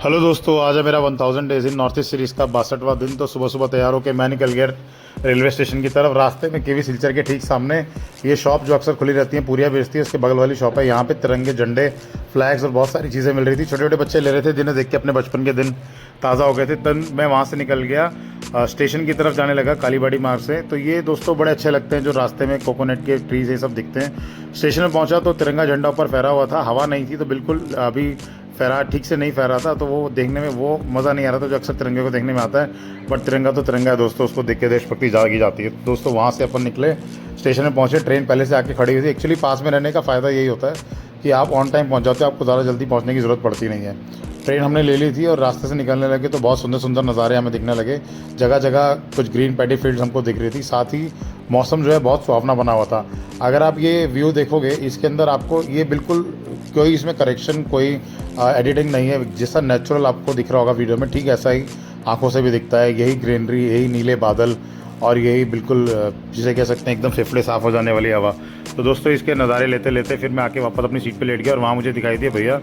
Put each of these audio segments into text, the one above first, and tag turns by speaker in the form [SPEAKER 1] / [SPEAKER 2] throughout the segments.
[SPEAKER 1] Hello दोस्तों, आज है मेरा 1000 days in north east series का 62वां दिन। तो सुबह सुबह तैयार होकर मैं निकल गया रेलवे स्टेशन की तरफ। रास्ते में केवी सिलचर के ठीक सामने ये शॉप जो अक्सर खुली रहती है, पूरियाँ बेचती है, उसके बगल वाली शॉप है। यहाँ पे तिरंगे, झंडे, फ्लैग्स और बहुत सारी चीज़ें मिल रही थी। छोटे छोटे बच्चे ले रहे थे, जिन्हें देख के अपने बचपन के दिन ताज़ा हो गए थे। तब मैं वहाँ से निकल गया, स्टेशन की तरफ जाने लगा कालीबाड़ी मार्ग से। तो ये दोस्तों बड़े अच्छे लगते हैं, जो रास्ते में कोकोनट के ट्रीज ये सब दिखते हैं। स्टेशन में पहुंचा तो तिरंगा झंडा ऊपर फहरा हुआ था। हवा नहीं थी तो बिल्कुल अभी फहरा ठीक से नहीं फहरा था, तो वो देखने में वो मज़ा नहीं आ रहा था जो अक्सर तिरंगे को देखने में आता है। बट तिरंगा तो तिरंगा है दोस्तों, उसको देख के देशभक्ति जागी जाती है। दोस्तों वहाँ से अपन निकले, स्टेशन में पहुँचे। ट्रेन पहले से आके खड़ी हुई थी। एक्चुअली पास में रहने का फ़ायदा यही होता है कि आप ऑन टाइम पहुँच जाते हो, आपको ज़्यादा जल्दी पहुँचने की ज़रूरत पड़ती नहीं है। ट्रेन हमने ले ली थी और रास्ते से निकलने लगे तो बहुत सुंदर सुंदर नज़ारे हमें दिखने लगे। जगह जगह कुछ ग्रीन पैडी फील्ड्स हमको दिख रही थी। साथ ही मौसम जो है बहुत सुहावना बना हुआ था। अगर आप ये व्यू देखोगे, इसके अंदर आपको ये बिल्कुल कोई इसमें करेक्शन, कोई एडिटिंग नहीं है। जैसा नेचुरल आपको दिख रहा होगा वीडियो में, ठीक ऐसा ही आंखों से भी दिखता है। यही ग्रीनरी, यही नीले बादल और यही बिल्कुल जिसे कह सकते हैं एकदम फेफड़े साफ़ हो जाने वाली हवा। तो दोस्तों इसके नज़ारे लेते लेते फिर मैं आके वापस अपनी सीट पे लेट गया और वहाँ मुझे दिखाई दिए भैया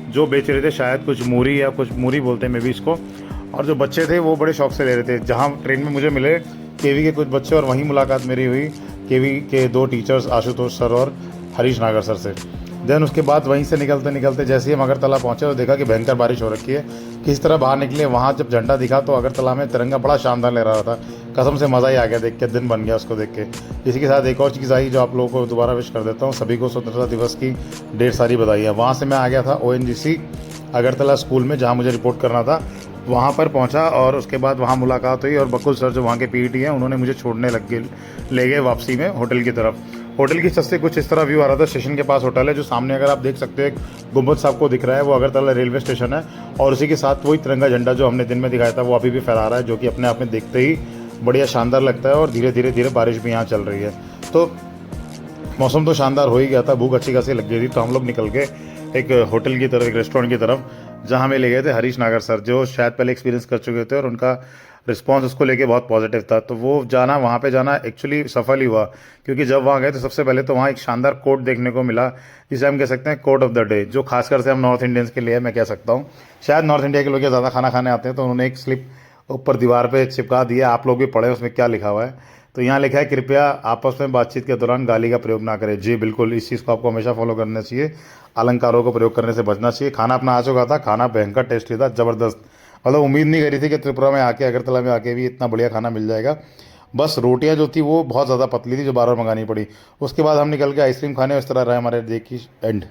[SPEAKER 1] जो बेच रहे थे, शायद कुछ मूरी या कुछ मूरी बोलते हैं मे भी इसको। और जो बच्चे थे वो बड़े शौक से ले रहे थे। जहाँ ट्रेन में मुझे मिले केवी के कुछ बच्चे और वहीं मुलाकात मेरी हुई केवी के 2 टीचर्स आशुतोष सर और हरीश नागर सर से। देन उसके बाद वहीं से निकलते निकलते जैसे ही हम अगरतला पहुँचे तो देखा कि भयंकर बारिश हो रखी है। किस तरह बाहर निकले, वहाँ जब झंडा दिखा तो अगरतला में तिरंगा बड़ा शानदार लग रहा था। कसम से मज़ा ही आ गया देख के, दिन बन गया उसको देख के। इसी के साथ एक और चीज़ आई जो आप लोगों को दोबारा विश कर देता हूँ। सभी को स्वतंत्रता दिवस की ढेर सारी बधाइयाँ। वहाँ से मैं आ गया था ONGC अगरतला स्कूल में, जहाँ मुझे रिपोर्ट करना था। वहाँ पर पहुँचा और उसके बाद वहाँ मुलाकात हुई और बकुल सर जो वहाँ के PET हैं, उन्होंने मुझे छोड़ने ले गए वापसी में होटल की तरफ। होटल की छत से कुछ इस तरह व्यू आ रहा था। स्टेशन के पास होटल है, जो सामने अगर आप देख सकते हो एक गुंबद साहब को दिख रहा है, वो अगरतला रेलवे स्टेशन है। और उसी के साथ वही तिरंगा झंडा जो हमने दिन में दिखाया था वो अभी भी फहरा रहा है, जो कि अपने आप में देखते ही बढ़िया शानदार लगता है। और धीरे धीरे धीरे बारिश भी यहाँ चल रही है। तो मौसम तो शानदार हो ही गया था, भूख अच्छी खासी लग गई थी। तो हम लोग निकल गए एक होटल की तरफ, एक रेस्टोरेंट की तरफ, जहाँ हमें ले गए थे हरीश नागर सर, जो शायद पहले एक्सपीरियंस कर चुके थे और उनका रिस्पांस उसको लेके बहुत पॉजिटिव था। तो वो जाना, वहाँ पे जाना एक्चुअली सफल ही हुआ, क्योंकि जब वहाँ गए तो सबसे पहले तो वहाँ एक शानदार कोट देखने को मिला, जिसे हम कह सकते हैं कोट ऑफ द डे, जो खासकर से हम नॉर्थ इंडियंस के लिए मैं कह सकता हूँ। शायद नॉर्थ इंडिया के लोग ज़्यादा खाना खाने आते हैं, तो उन्होंने एक स्लिप ऊपर दीवार पे चिपका दिया। आप लोग भी पढ़े उसमें क्या लिखा हुआ है। तो यहाँ लिखा है, कृपया आपस में बातचीत के दौरान गाली का प्रयोग ना करें। जी बिल्कुल, इस चीज़ को आपको हमेशा फॉलो करना चाहिए। अलंकारों को प्रयोग करने से बचना चाहिए। खाना अपना आ चुका था, खाना भयंकर टेस्टी था, ज़बरदस्त। मतलब उम्मीद नहीं करी थी कि त्रिपुरा में आके, अगरतला में आके भी इतना बढ़िया खाना मिल जाएगा। बस रोटियां जो थी वो बहुत ज़्यादा पतली थी, जो बार बार मंगानी पड़ी। उसके बाद हम निकल के आइसक्रीम खाने। इस तरह रहा हमारे डे की एंड।